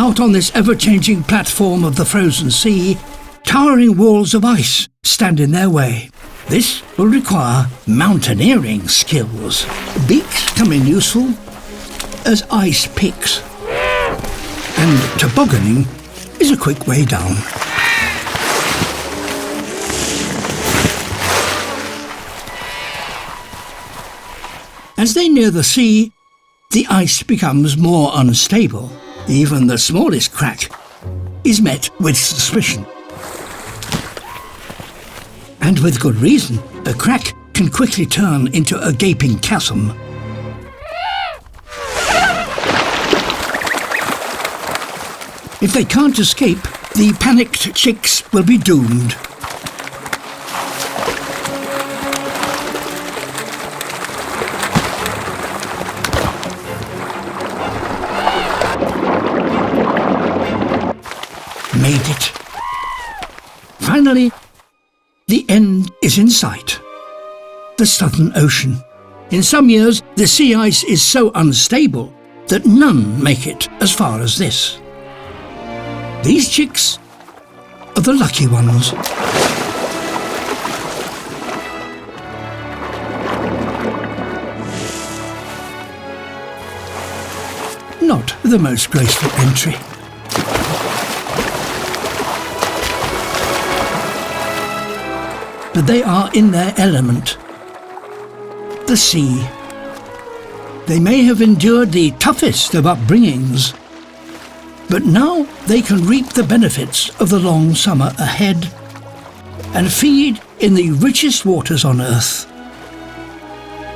Out on this ever-changing platform of the frozen sea, towering walls of ice stand in their way. This will require mountaineering skills. Beaks come in useful as ice picks, and tobogganing is a quick way down. As they near the sea, the ice becomes more unstable. Even the smallest crack is met with suspicion. And with good reason, a crack can quickly turn into a gaping chasm. If they can't escape, the panicked chicks will be doomed. Made it. Finally, the end is in sight. The Southern Ocean. In some years, the sea ice is so unstable that none make it as far as this. These chicks are the lucky ones. Not the most graceful entry. But they are in their element. The sea. They may have endured the toughest of upbringings, but now they can reap the benefits of the long summer ahead and feed in the richest waters on Earth.